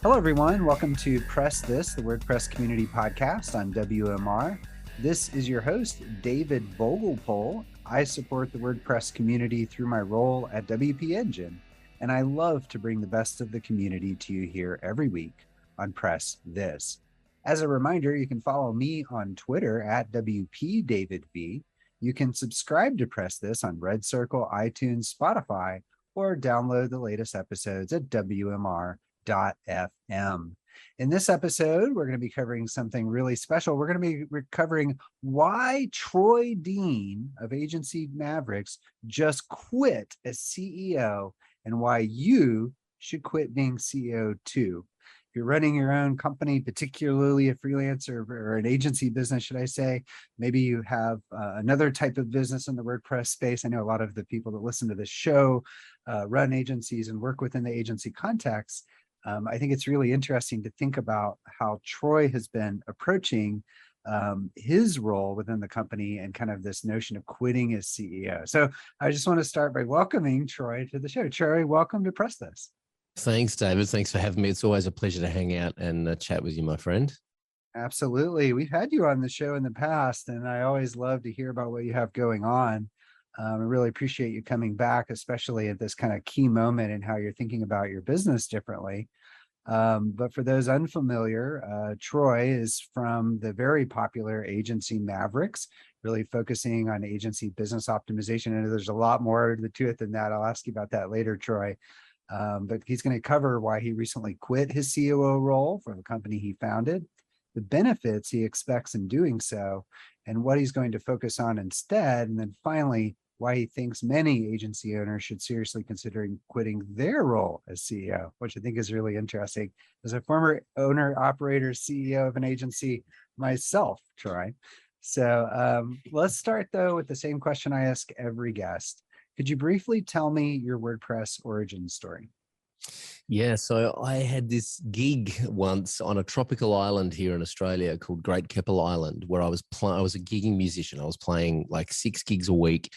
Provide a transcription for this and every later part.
Hello, everyone. Welcome to PressThis, the WordPress community podcast on WMR. This is your host, David Vogelpohl. I support the WordPress community through my role at WP Engine, and I love to bring the best of the community to you here every week on PressThis. As a reminder, you can follow me on Twitter at WPDavidV. You can subscribe to PressThis on Red Circle, iTunes, Spotify, or download the latest episodes at WMR.fm. In this episode, we're going to be covering something really special. We're going to be covering why Troy Dean of Agency Mavericks just quit as CEO and why you should quit being CEO too. If you're running your own company, particularly a freelancer or an agency business, should I say, maybe you have another type of business in the WordPress space. I know a lot of the people that listen to this show run agencies and work within the agency context. I think it's really interesting to think about how Troy has been approaching his role within the company and kind of this notion of quitting as CEO. So I just want to start by welcoming Troy to the show. Troy, welcome to PressThis. Thanks, David. Thanks for having me. It's always a pleasure to hang out and chat with you, my friend. Absolutely. We've had you on the show in the past, and I always love to hear about what you have going on. I really appreciate you coming back, especially at this kind of key moment in how you're thinking about your business differently. But for those unfamiliar, Troy is from the very popular Agency Mavericks, really focusing on agency business optimization. And there's a lot more to it than that. I'll ask you about that later, Troy. But he's going to cover why he recently quit his COO role for the company he founded, the benefits he expects in doing so, and what he's going to focus on instead. And then finally, why he thinks many agency owners should seriously consider quitting their role as CEO, which I think is really interesting. As a former owner, operator, CEO of an agency myself, Troy. So let's start, though, with the same question I ask every guest. Could you briefly tell me your WordPress origin story? Yeah, so I had this gig once on a tropical island here in Australia called Great Keppel Island, where I was a gigging musician. I was playing like 6 gigs a week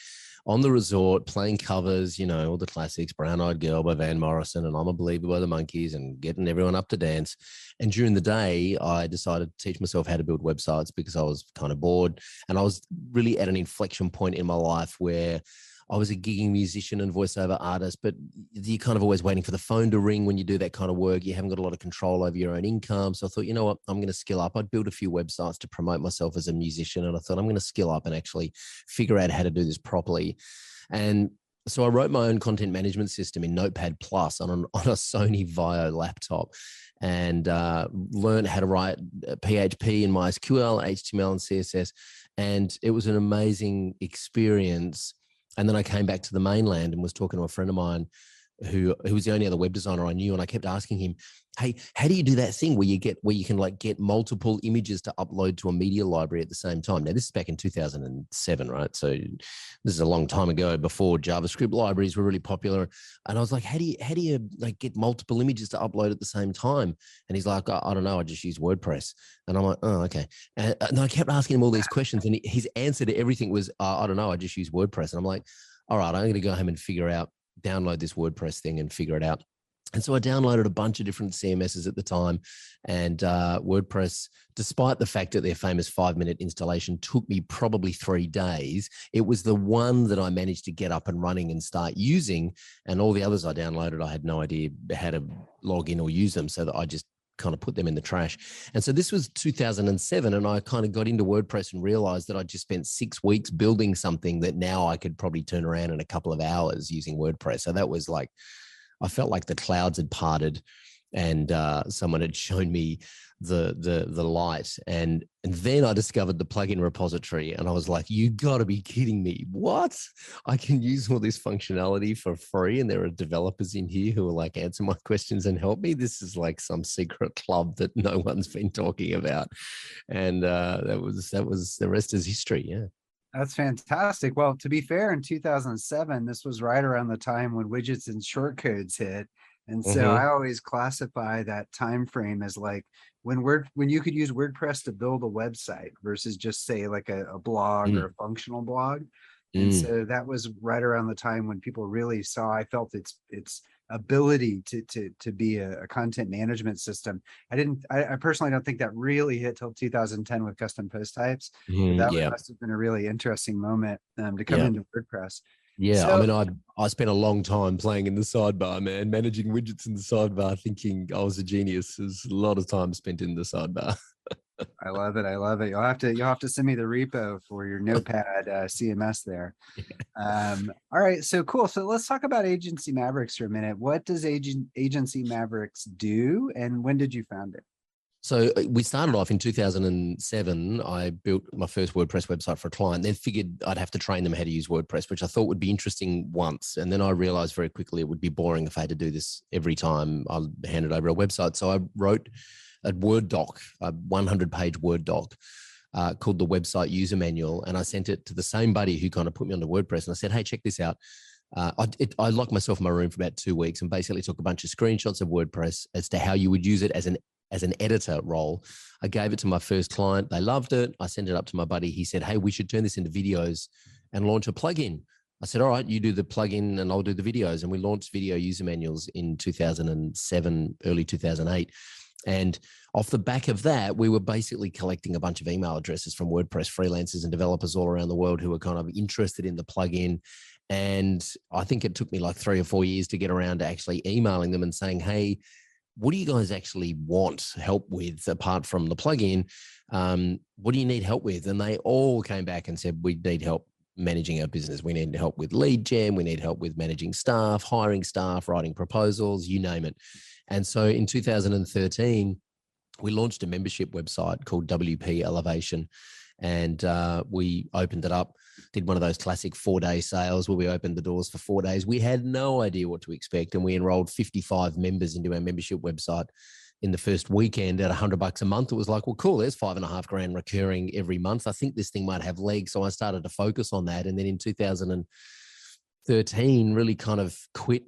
on the resort, playing covers, all the classics, Brown Eyed Girl by Van Morrison and I'm a Believer by the Monkees, and getting everyone up to dance. And during the day, I decided to teach myself how to build websites because I was kind of bored. And I was really at an inflection point in my life where I was a gigging musician and voiceover artist, but you're kind of always waiting for the phone to ring when you do that kind of work. You haven't got a lot of control over your own income. So I thought, you know what, I'm going to skill up. I'd build a few websites to promote myself as a musician. And I thought I'm going to skill up and actually figure out how to do this properly. And so I wrote my own content management system in Notepad+ on a Sony Vaio laptop, and learned how to write PHP and MySQL, HTML and CSS. And it was an amazing experience. And then I came back to the mainland and was talking to a friend of mine who was the only other web designer I knew. And I kept asking him, hey, how do you do that thing where you can get multiple images to upload to a media library at the same time? Now, this is back in 2007, right? So this is a long time ago, before JavaScript libraries were really popular. And I was like, how do you like get multiple images to upload at the same time? And he's like, I don't know, I just use WordPress. And I'm like, oh, okay. And I kept asking him all these questions, and his answer to everything was, I don't know, I just use WordPress. And I'm like, all right, I'm going to go home and download this WordPress thing and figure it out. And so I downloaded a bunch of different CMSs at the time, and WordPress, despite the fact that their famous 5-minute installation took me probably 3 days, it was the one that I managed to get up and running and start using. And all the others I downloaded, I had no idea how to log in or use them, so that I just kind of put them in the trash. And so this was 2007, and I kind of got into WordPress and realized that I just spent 6 weeks building something that now I could probably turn around in a couple of hours using WordPress. So that was like, I felt like the clouds had parted, and someone had shown me the light. And then I discovered the plugin repository, and I was like, you got to be kidding me. What? I can use all this functionality for free, and there are developers in here who will like answer my questions and help me. This is like some secret club that no one's been talking about. And that was the rest is history. Yeah. That's fantastic. Well, to be fair, in 2007, this was right around the time when widgets and shortcodes hit. And so I always classify that time frame as like when you could use WordPress to build a website versus just say like a blog or a functional blog. And Mm. so that was right around the time when people really saw, I felt its ability to be a content management system. I personally don't think that really hit till 2010 with custom post types, but Mm, that yeah. must have been a really interesting moment to come Yeah. into WordPress. Yeah. I So mean, I spent a long time playing in the sidebar, man, managing widgets in the sidebar, thinking I was a genius. There's a lot of time spent in the sidebar. I love it. I love it. You'll have to send me the repo for your notepad CMS there. All right, so cool. So let's talk about Agency Mavericks for a minute. What does Agency Mavericks do, and when did you found it? So we started off in 2007. I built my first WordPress website for a client, then figured I'd have to train them how to use WordPress, which I thought would be interesting once. And then I realized very quickly it would be boring if I had to do this every time I handed over a website. So I wrote a Word doc, a 100-page Word doc called the Website User Manual. And I sent it to the same buddy who kind of put me onto WordPress. And I said, hey, check this out. I locked myself in my room for about 2 weeks and basically took a bunch of screenshots of WordPress as to how you would use it as an editor role. I gave it to my first client. They loved it. I sent it up to my buddy. He said, hey, we should turn this into videos and launch a plugin. I said, all right, you do the plugin and I'll do the videos. And we launched video user manuals in 2007, early 2008. And off the back of that, we were basically collecting a bunch of email addresses from WordPress freelancers and developers all around the world who were kind of interested in the plugin. And I think it took me like 3 or 4 years to get around to actually emailing them and saying, hey, what do you guys actually want help with apart from the plugin? What do you need help with? And they all came back and said, we need help managing our business. We need help with lead gen. We need help with managing staff, hiring staff, writing proposals, you name it. And so in 2013, we launched a membership website called WP Elevation. And we opened it up, did one of those classic 4-day sales where we opened the doors for 4 days. We had no idea what to expect. And we enrolled 55 members into our membership website in the first weekend at $100 a month. It was like, well, cool, there's $5,500 recurring every month. I think this thing might have legs. So I started to focus on that. And then in 2013, really kind of quit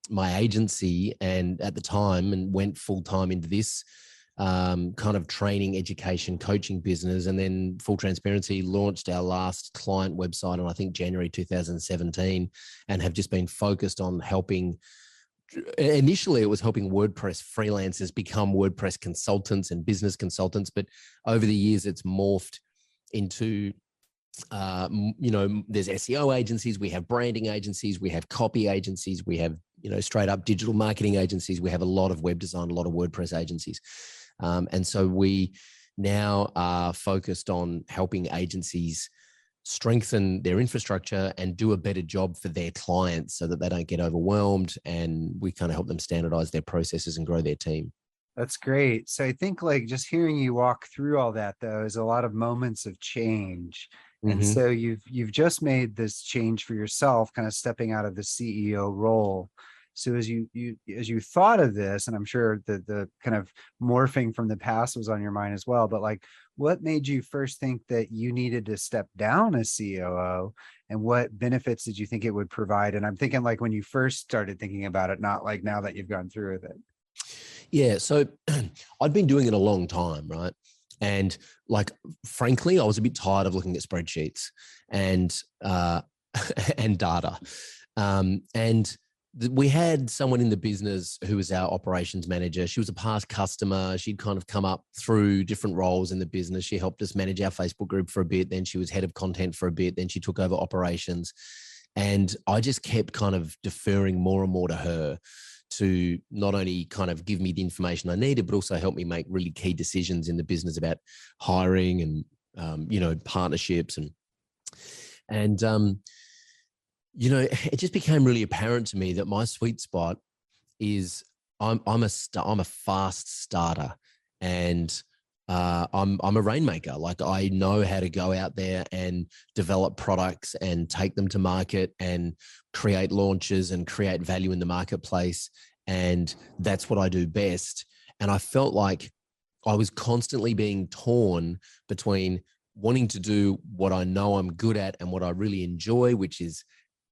my agency and at the time and went full time into this kind of training, education, coaching business. And then full transparency, launched our last client website on, I think, January 2017, and have just been focused on helping. Initially, it was helping WordPress freelancers become WordPress consultants and business consultants. But over the years, it's morphed into there's SEO agencies, we have branding agencies, we have copy agencies, we have, straight up digital marketing agencies. We have a lot of web design, a lot of WordPress agencies. And so we now are focused on helping agencies strengthen their infrastructure and do a better job for their clients so that they don't get overwhelmed. And we kind of help them standardize their processes and grow their team. That's great. So I think like just hearing you walk through all that though is a lot of moments of change. And Mm-hmm. so you've just made this change for yourself, kind of stepping out of the CEO role. So as you thought of this, and I'm sure that the kind of morphing from the past was on your mind as well, but like what made you first think that you needed to step down as COO, and what benefits did you think it would provide? And I'm thinking like when you first started thinking about it, not like now that you've gone through with it. Yeah. So I'd been doing it a long time, right? And like, frankly, I was a bit tired of looking at spreadsheets and and data. And we had someone in the business who was our operations manager. She was a past customer. She'd kind of come up through different roles in the business. She helped us manage our Facebook group for a bit. Then she was head of content for a bit. Then she took over operations. And I just kept kind of deferring more and more to her to not only kind of give me the information I needed, but also help me make really key decisions in the business about hiring and, partnerships. And it just became really apparent to me that my sweet spot is I'm a fast starter, and I'm a rainmaker. Like I know how to go out there and develop products and take them to market and create launches and create value in the marketplace. And that's what I do best. And I felt like I was constantly being torn between wanting to do what I know I'm good at and what I really enjoy, which is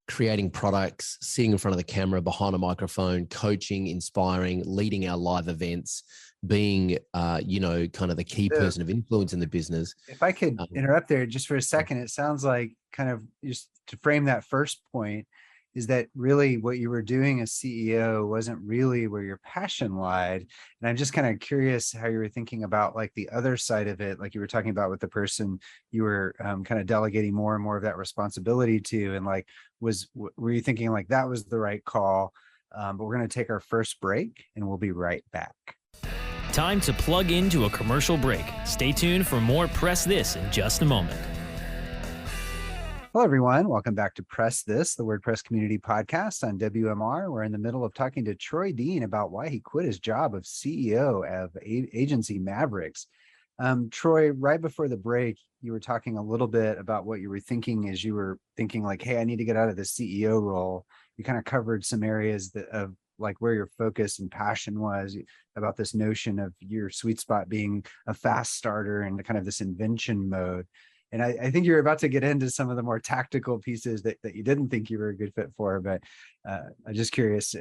creating products, sitting in front of the camera, behind a microphone, coaching, inspiring, leading our live events, being, kind of the key So person of influence in the business. if I could Um, interrupt there just for a second, it sounds like kind of just to frame that first point is that really what you were doing as CEO wasn't really where your passion lied. And I'm just kind of curious how you were thinking about like the other side of it, like you were talking about with the person you were kind of delegating more and more of that responsibility to. And like, were you thinking like that was the right call? But we're going to take our first break and we'll be right back. Time to plug into a commercial break. Stay tuned for more Press This in just a moment. Hello, everyone. Welcome back to Press This, the WordPress community podcast on WMR. We're in the middle of talking to Troy Dean about why he quit his job of CEO of Agency Mavericks. Troy, right before the break, you were talking a little bit about what you were thinking as you were thinking like, hey, I need to get out of the CEO role. You kind of covered some areas of like where your focus and passion was about this notion of your sweet spot being a fast starter and kind of this invention mode. And I think you're about to get into some of the more tactical pieces that you didn't think you were a good fit for, but I'm just curious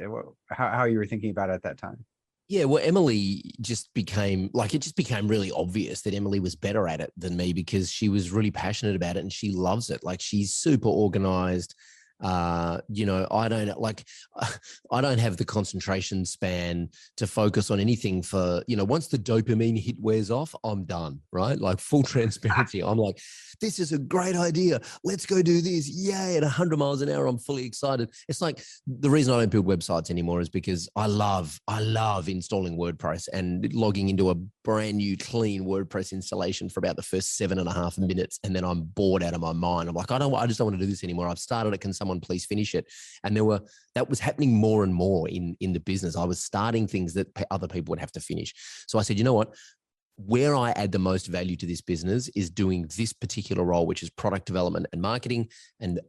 how you were thinking about it at that time. Yeah, well, Emily it just became really obvious that Emily was better at it than me because she was really passionate about it and she loves it. Like she's super organized. I don't have the concentration span to focus on anything for, once the dopamine hit wears off, I'm done, right? Like full transparency. I'm like, this is a great idea. Let's go do this. Yay. At 100 miles an hour, I'm fully excited. It's like the reason I don't build websites anymore is because I love installing WordPress and logging into a brand new clean WordPress installation for about the first 7.5 minutes. And then I'm bored out of my mind. I'm like, I just don't want to do this anymore. I've started it. Can someone please finish it? And that was happening more and more in the business. I was starting things that other people would have to finish. So I said, you know what? Where I add the most value to this business is doing this particular role, which is product development and marketing and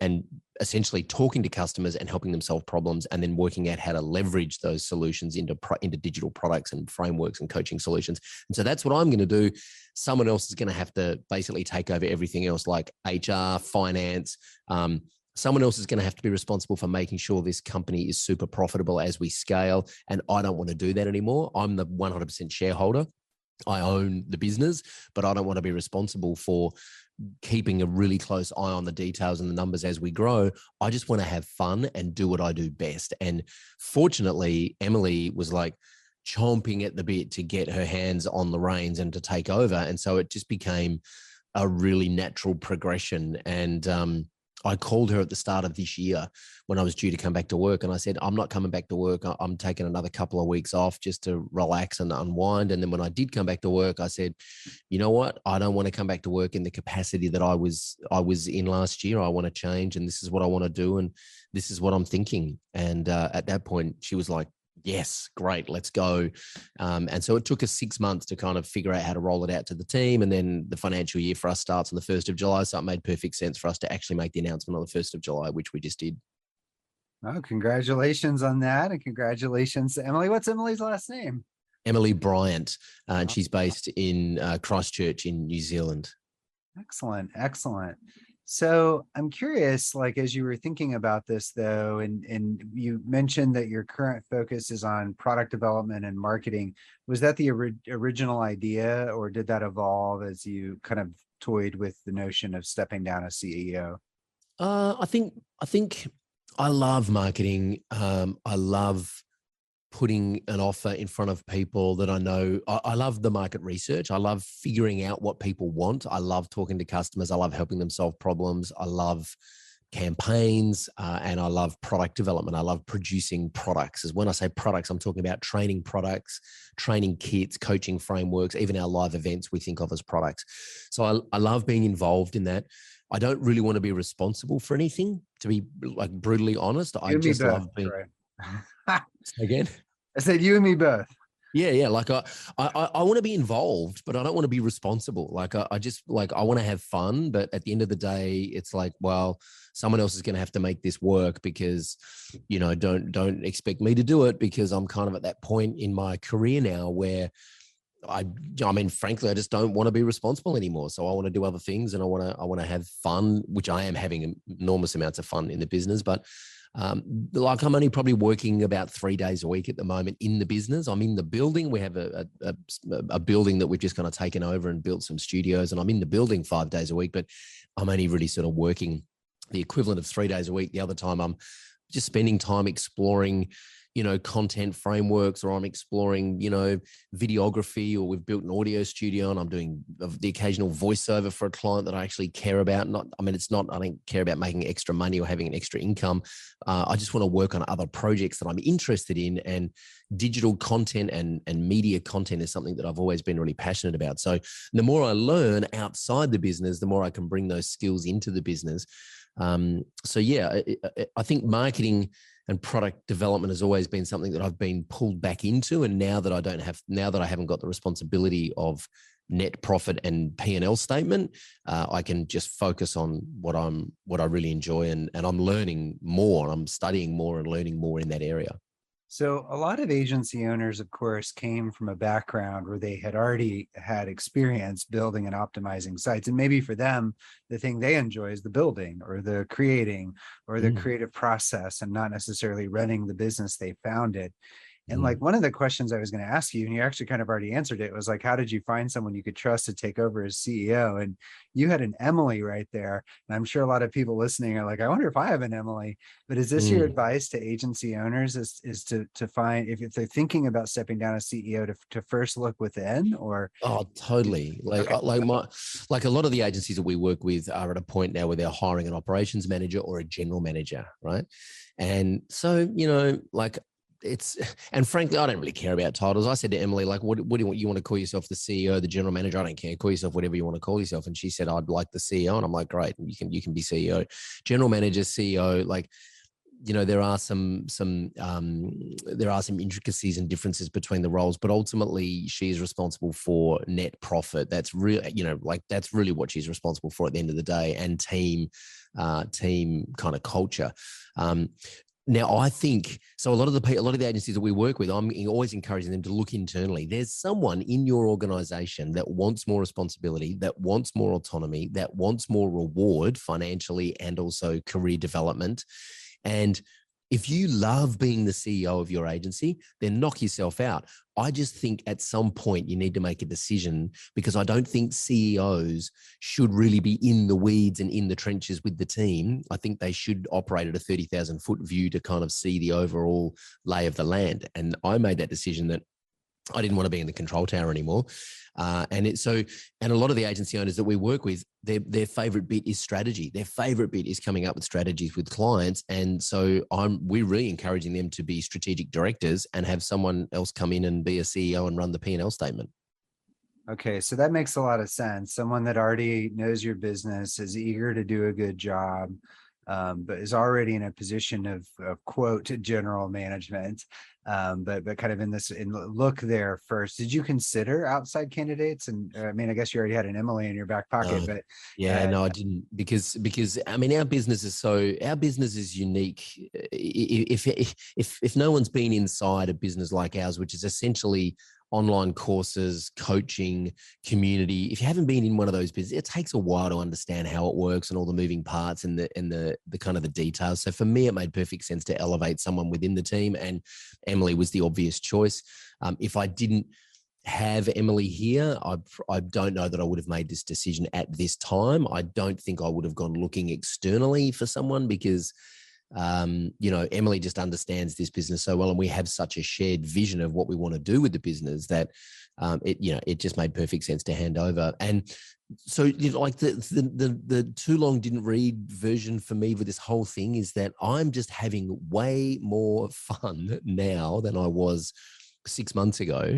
essentially talking to customers and helping them solve problems and then working out how to leverage those solutions into digital products and frameworks and coaching solutions. And so that's what I'm going to do. Someone else is going to have to basically take over everything else like HR, finance. Someone else is going to have to be responsible for making sure this company is super profitable as we scale. And I don't want to do that anymore. I'm the 100% shareholder. I own the business, but I don't want to be responsible for keeping a really close eye on the details and the numbers as we grow. I just want to have fun and do what I do best. And fortunately, Emily was like chomping at the bit to get her hands on the reins and to take over. And so it just became a really natural progression. And I called her at the start of this year when I was due to come back to work. And I said, I'm not coming back to work. I'm taking another couple of weeks off just to relax and unwind. And then when I did come back to work, I said, you know what? I don't want to come back to work in the capacity that I was in last year. I want to change. And this is what I want to do. And this is what I'm thinking. And at that point, she was like, yes, great, let's go. And so it took us 6 months to kind of figure out how to roll it out to the team. And then the financial year for us starts on the 1st of July. So it made perfect sense for us to actually make the announcement on the 1st of July, which we just did. Oh, congratulations on that. And congratulations to Emily. What's Emily's last name? Emily Bryant. And she's based in Christchurch in New Zealand. Excellent. Excellent. So I'm curious, like, as you were thinking about this though, and you mentioned that your current focus is on product development and marketing. Was that the original idea, or did that evolve as you kind of toyed with the notion of stepping down as CEO? I think I love marketing. I love putting an offer in front of people that I know. I love the market research. I love figuring out what people want. I love talking to customers. I love helping them solve problems. I love campaigns and I love product development. I love producing products. As when I say products, I'm talking about training products, training kits, coaching frameworks, even our live events we think of as products. So I love being involved in that. I don't really want to be responsible for anything, to be like brutally honest. I just love being. Again? I said you and me both. Yeah. Like I want to be involved, but I don't want to be responsible. Like I just like, I want to have fun, but at the end of the day, it's like, well, someone else is going to have to make this work because, don't expect me to do it because I'm kind of at that point in my career now where I mean, frankly, I just don't want to be responsible anymore. So I want to do other things, and I want to have fun, which I am having enormous amounts of fun in the business. But like, I'm only probably working about 3 days a week at the moment in the business. I'm in the building. We have a building that we've just kind of taken over and built some studios, and I'm in the building 5 days a week, but I'm only really sort of working the equivalent of 3 days a week. The other time I'm just spending time exploring, content frameworks, or I'm exploring, videography, or we've built an audio studio and I'm doing the occasional voiceover for a client that I actually care about. I don't care about making extra money or having an extra income. I just want to work on other projects that I'm interested in, and digital content and media content is something that I've always been really passionate about. So the more I learn outside the business, the more I can bring those skills into the business. So yeah, I think marketing and product development has always been something that I've been pulled back into. And now that I haven't got the responsibility of net profit and P&L statement, I can just focus on what I really enjoy, and I'm learning more. I'm studying more and learning more in that area. So a lot of agency owners, of course, came from a background where they had already had experience building and optimizing sites. And maybe for them, the thing they enjoy is the building or the creating or the creative process, and not necessarily running the business they founded. And like, one of the questions I was going to ask you, and you actually kind of already answered it, was like, how did you find someone you could trust to take over as CEO? And you had an Emily right there. And I'm sure a lot of people listening are like, I wonder if I have an Emily. But is this your advice to agency owners, is to find, if they're thinking about stepping down as CEO, to first look within? Or totally. Like a lot of the agencies that we work with are at a point now where they're hiring an operations manager or a general manager, right? And so, and frankly, I don't really care about titles. I said to Emily, like, what do you want to call yourself? The CEO, the general manager? I don't care. Call yourself whatever you want to call yourself. And she said, I'd like the CEO. And I'm like, great, you can be CEO, general manager, CEO. Like, there are some intricacies and differences between the roles, but ultimately she is responsible for net profit. That's real, that's really what she's responsible for at the end of the day, and team kind of culture. Now, I think, so a lot of the agencies that we work with, I'm always encouraging them to look internally. There's someone in your organization that wants more responsibility, that wants more autonomy, that wants more reward financially and also career development. And if you love being the CEO of your agency, then knock yourself out. I just think at some point you need to make a decision, because I don't think CEOs should really be in the weeds and in the trenches with the team. I think they should operate at a 30,000 foot view to kind of see the overall lay of the land. And I made that decision that I didn't want to be in the control tower anymore. And a lot of the agency owners that we work with, their favorite bit is strategy. Their favorite bit is coming up with strategies with clients. And so we're really encouraging them to be strategic directors and have someone else come in and be a CEO and run the P&L statement. Okay, so that makes a lot of sense. Someone that already knows your business, is eager to do a good job, but is already in a position of quote general management, but kind of in look there first. Did you consider outside candidates? And I mean, I guess you already had an Emily in your back pocket, but no, I didn't, because I mean, our business is unique. If no one's been inside a business like ours, which is essentially online courses, coaching, community. If you haven't been in one of those businesses, it takes a while to understand how it works and all the moving parts and the kind of the details. So for me, it made perfect sense to elevate someone within the team, and Emily was the obvious choice. If I didn't have Emily here, I don't know that I would have made this decision at this time. I don't think I would have gone looking externally for someone, because Emily just understands this business so well, and we have such a shared vision of what we want to do with the business that it just made perfect sense to hand over. And so, like the too long didn't read version for me with this whole thing is that I'm just having way more fun now than I was 6 months ago,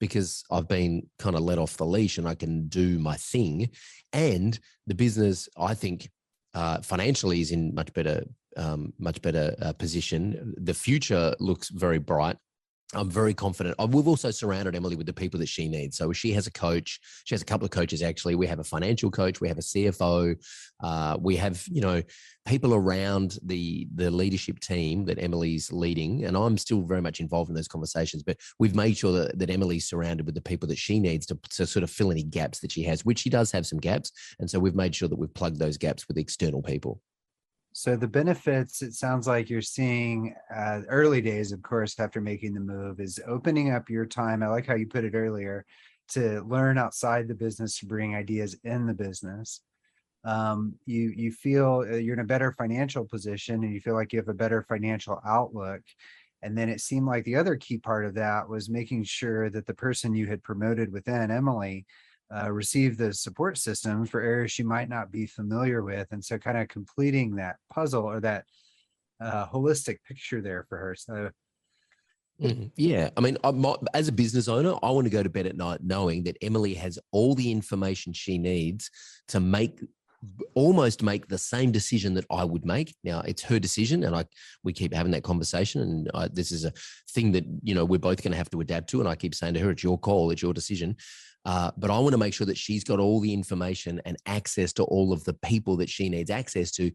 because I've been kind of let off the leash and I can do my thing, and the business, I think, financially is in much better position. The future looks very bright. I'm very confident. We've also surrounded Emily with the people that she needs. So she has a coach. She has a couple of coaches, actually. We have a financial coach. We have a CFO. We have, people around the leadership team that Emily's leading. And I'm still very much involved in those conversations. But we've made sure that Emily's surrounded with the people that she needs to sort of fill any gaps that she has, which she does have some gaps. And so we've made sure that we've plugged those gaps with external people. So the benefits, it sounds like you're seeing early days, of course, after making the move, is opening up your time. I like how you put it earlier, to learn outside the business, to bring ideas in the business. You feel you're in a better financial position, and you feel like you have a better financial outlook. And then it seemed like the other key part of that was making sure that the person you had promoted within, Emily, receive the support system for areas she might not be familiar with. And so kind of completing that puzzle, or that holistic picture there for her. So yeah, I mean, as a business owner, I want to go to bed at night knowing that Emily has all the information she needs to almost make the same decision that I would make. Now, it's her decision, and we keep having that conversation, and this is a thing that we're both going to have to adapt to. And I keep saying to her, "It's your call, it's your decision." But I want to make sure that she's got all the information and access to all of the people that she needs access to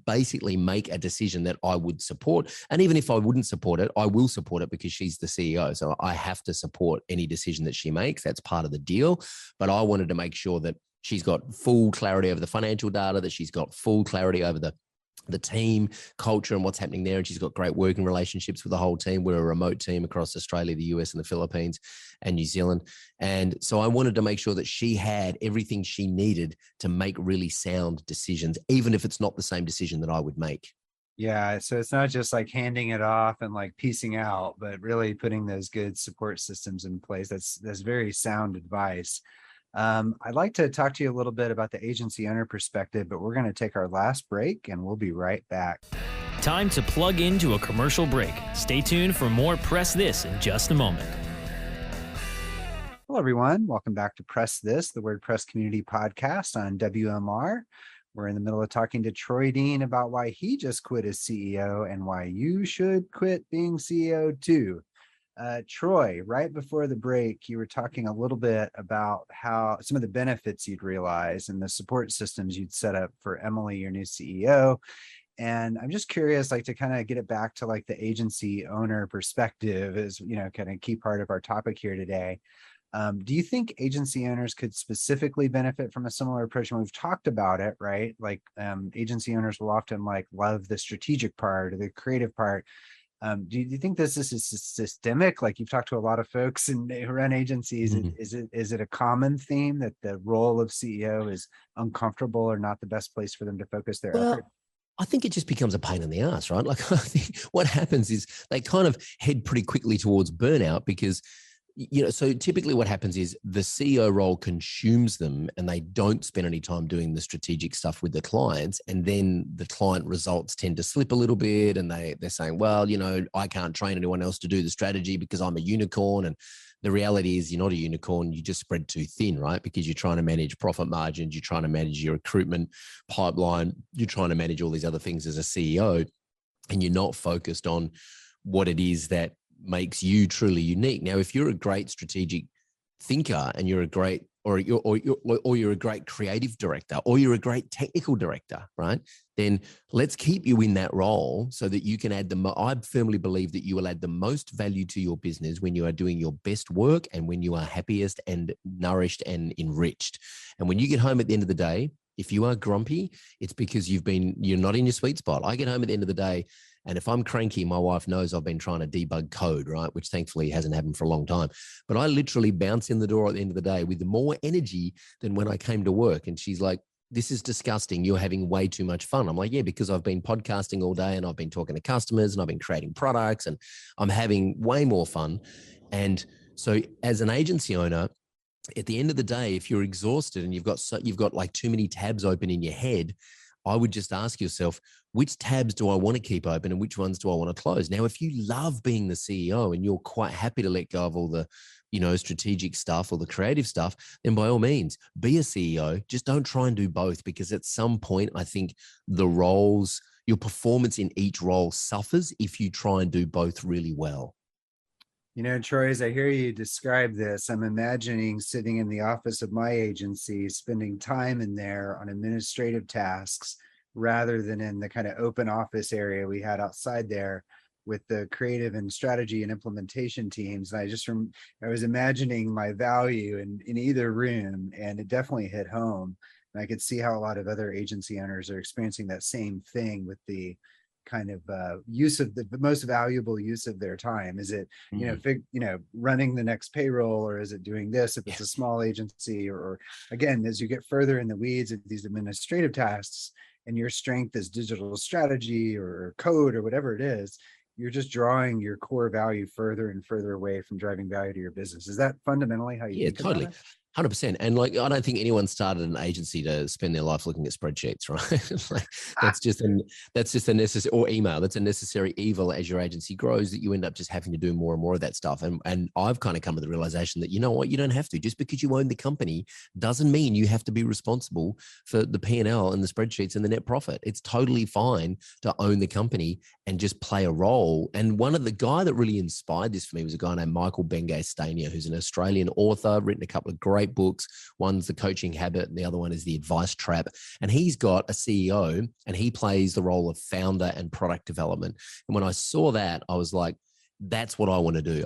basically make a decision that I would support. And even if I wouldn't support it, I will support it because she's the CEO. So I have to support any decision that she makes. That's part of the deal. But I wanted to make sure that she's got full clarity over the financial data, that she's got full clarity over the team culture and what's happening there. And she's got great working relationships with the whole team. We're a remote team across Australia, the US, and the Philippines, and New Zealand. And so I wanted to make sure that she had everything she needed to make really sound decisions, even if it's not the same decision that I would make. yeah, so it's not just like handing it off and like piecing out, but really putting those good support systems in place. That's very sound advice. I'd like to talk to you a little bit about the agency owner perspective, but we're going to take our last break and we'll be right back. Time to plug into a commercial break. Stay tuned for more Press This in just a moment. Hello, everyone. Welcome back to Press This, the WordPress community podcast on WMR. We're in the middle of talking to Troy Dean about why he just quit as CEO and why you should quit being CEO too. Troy, right before the break, you were talking a little bit about how some of the benefits you'd realize and the support systems you'd set up for Emily, your new CEO. And I'm just curious, like, to kind of get it back to like the agency owner perspective is, kind of key part of our topic here today. Do you think agency owners could specifically benefit from a similar approach? And we've talked about it, right? Like agency owners will often like love the strategic part or the creative part. Do you think this is systemic? Like you've talked to a lot of folks who run agencies. Mm-hmm. Is it a common theme that the role of CEO is uncomfortable or not the best place for them to focus their effort? I think it just becomes a pain in the ass, right? Like I think what happens is they kind of head pretty quickly towards burnout because so typically what happens is the CEO role consumes them and they don't spend any time doing the strategic stuff with the clients. And then the client results tend to slip a little bit and they're saying, well, I can't train anyone else to do the strategy because I'm a unicorn. And the reality is you're not a unicorn. You just spread too thin, right? Because you're trying to manage profit margins. You're trying to manage your recruitment pipeline. You're trying to manage all these other things as a CEO. And you're not focused on what it is that makes you truly unique. Now, if you're a great strategic thinker and you're a great, or you're a great creative director, or you're a great technical director, right? Then let's keep you in that role so that you can add I firmly believe that you will add the most value to your business when you are doing your best work and when you are happiest and nourished and enriched. And when you get home at the end of the day, if you are grumpy, it's because you're not in your sweet spot. I get home at the end of the day, and if I'm cranky, my wife knows I've been trying to debug code, right? Which thankfully hasn't happened for a long time. But I literally bounce in the door at the end of the day with more energy than when I came to work. And she's like, this is disgusting. You're having way too much fun. I'm like, yeah, because I've been podcasting all day and I've been talking to customers and I've been creating products and I'm having way more fun. And so as an agency owner, at the end of the day, if you're exhausted and you've got like too many tabs open in your head, I would just ask yourself, which tabs do I want to keep open and which ones do I want to close? Now, if you love being the CEO and you're quite happy to let go of all the, strategic stuff or the creative stuff, then by all means, be a CEO. Just don't try and do both, because at some point, I think your performance in each role suffers if you try and do both really well. You know, Troy, as I hear you describe this, I'm imagining sitting in the office of my agency, spending time in there on administrative tasks rather than in the kind of open office area we had outside there with the creative and strategy and implementation teams. And I was imagining my value in either room, and it definitely hit home. And I could see how a lot of other agency owners are experiencing that same thing with the kind of use of the most valuable use of their time. Is it, running the next payroll, or is it doing this if it's a small agency, or again, as you get further in the weeds of these administrative tasks and your strength is digital strategy or code or whatever it is, you're just drawing your core value further and further away from driving value to your business. Is that fundamentally how you think totally. about it? 100%. And like, I don't think anyone started an agency to spend their life looking at spreadsheets, right? Like, that's just a necessary, or email. That's a necessary evil as your agency grows, that you end up just having to do more and more of that stuff. And I've kind of come to the realization that, you know what, you don't have to. Just because you own the company doesn't mean you have to be responsible for the P&L and the spreadsheets and the net profit. It's totally fine to own the company and just play a role. And one of the guy that really inspired this for me was a guy named Michael Bengay-Stanier, who's an Australian author, written a couple of great books. One's The Coaching Habit and the other one is The Advice Trap. And he's got a CEO and he plays the role of founder and product development. And when I saw that, I was like, that's what I want to do.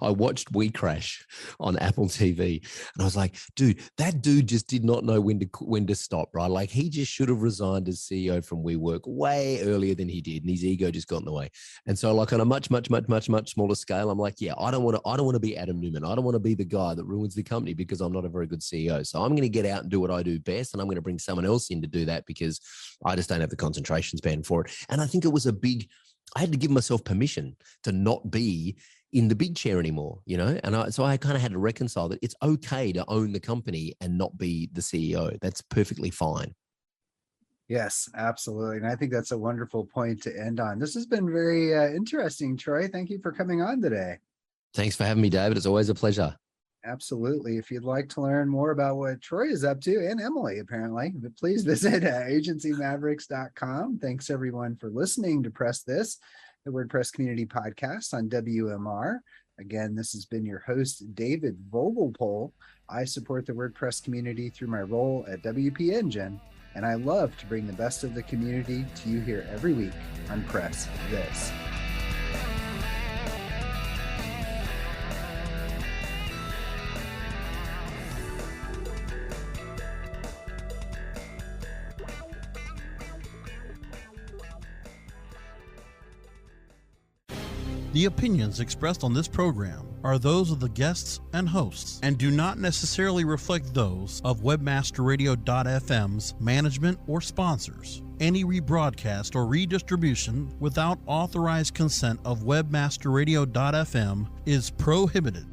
I watched We Crash on Apple TV and I was like, dude, that dude just did not know when to stop, right? Like, he just should have resigned as CEO from WeWork way earlier than he did. And his ego just got in the way. And so, like, on a much smaller scale, I'm like, yeah, I don't want to be Adam Newman. I don't want to be the guy that ruins the company because I'm not a very good CEO. So I'm going to get out and do what I do best. And I'm going to bring someone else in to do that because I just don't have the concentration span for it. And I think it was I had to give myself permission to not be in the big chair anymore, And so I kind of had to reconcile that it's okay to own the company and not be the CEO. That's perfectly fine. Yes, absolutely. And I think that's a wonderful point to end on. This has been very interesting, Troy. Thank you for coming on today. Thanks for having me, David. It's always a pleasure. Absolutely. If you'd like to learn more about what Troy is up to, and Emily, apparently, please visit agencymavericks.com. Thanks, everyone, for listening to PressThis, the WordPress community podcast on WMR. Again, this has been your host, David Vogelpohl. I support the WordPress community through my role at WP Engine, and I love to bring the best of the community to you here every week on PressThis. The opinions expressed on this program are those of the guests and hosts and do not necessarily reflect those of WebmasterRadio.fm's management or sponsors. Any rebroadcast or redistribution without authorized consent of WebmasterRadio.fm is prohibited.